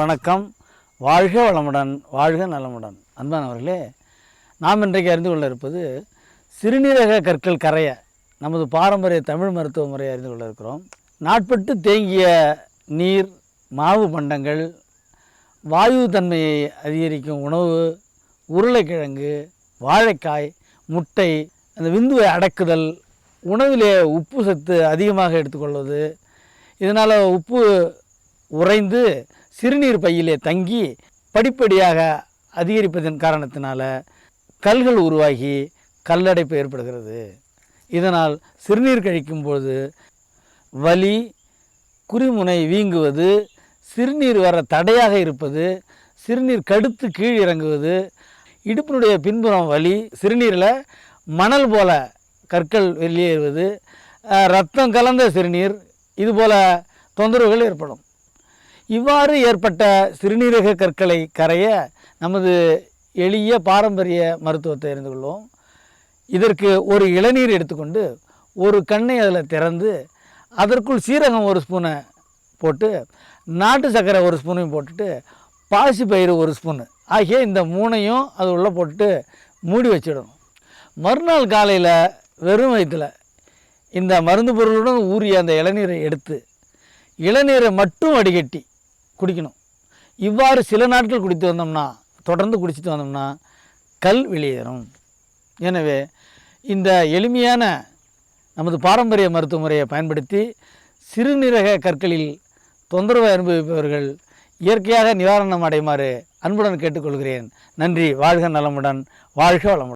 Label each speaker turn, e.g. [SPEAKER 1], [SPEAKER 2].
[SPEAKER 1] வணக்கம். வாழ்க வளமுடன், வாழ்க நலமுடன். அன்பானவர்களே, நாம் இன்றைக்கு அறிந்து கொள்ள இருப்பது சிறுநீரக கற்கள் கரைய நமது பாரம்பரிய தமிழ் மருத்துவ முறையை அறிந்து கொள்ள இருக்கிறோம். நாட்பட்டு தேங்கிய நீர், மாவு பண்டங்கள், வாயு தன்மையை அதிகரிக்கும் உணவு, உருளைக்கிழங்கு, வாழைக்காய், முட்டை, அந்த விந்துவை அடக்குதல், உணவிலே உப்பு சத்து அதிகமாக எடுத்துக்கொள்வது, இதனால் உப்பு உறைந்து சிறுநீர் பையிலே தங்கி படிப்படியாக அதிகரிப்பதன் காரணத்தினால கல்கள் உருவாகி கல்லடைப்பு ஏற்படுகிறது. இதனால் சிறுநீர் கழிக்கும்போது வலி, குறிமுனை வீங்குவது, சிறுநீர் வர தடையாக இருப்பது, சிறுநீர் கடுத்து கீழ் இறங்குவது, இடுப்பினுடைய பின்புறம் வலி, சிறுநீரில் மணல் போல கற்கள் வெளியேறுவது, இரத்தம் கலந்த சிறுநீர், இதுபோல் தொந்தரவுகள் ஏற்படும். இவ்வாறு ஏற்பட்ட சிறுநீரக கற்களை கரைய நமது எளிய பாரம்பரிய மருத்துவத்தை அறிந்து கொள்வோம். இதற்கு ஒரு இளநீர் எடுத்துக்கொண்டு ஒரு கண்ணை அதில் திறந்து அதற்குள் சீரகம் ஒரு ஸ்பூனை போட்டு, நாட்டு சர்க்கரை ஒரு ஸ்பூனையும் போட்டுட்டு, பாசிப்பயிறு ஒரு ஸ்பூனு ஆகிய இந்த மூணையும் அது உள்ளே போட்டுட்டு மூடி வச்சிடணும். மறுநாள் காலையில் வெறும் வயிற்றில் இந்த மருந்து பொருளுடன் ஊறிய அந்த இளநீரை எடுத்து இளநீரை மட்டும் வடிகட்டி குடிக்கணும். இவ்வாறு சில நாட்கள் குடித்து வந்தோம்னா, தொடர்ந்து குடிச்சிட்டு வந்தோம்னா கல் வெளியேறும். எனவே இந்த எளிமையான நமது பாரம்பரிய மருத்துவ முறையை பயன்படுத்தி சிறுநீரக கற்களில் தொந்தரவை அனுபவிப்பவர்கள் இயற்கையாக நிவாரணம் அடையுமாறு அன்புடன் கேட்டுக்கொள்கிறேன். நன்றி. வாழ்க நலமுடன், வாழ்க வளமுடன்.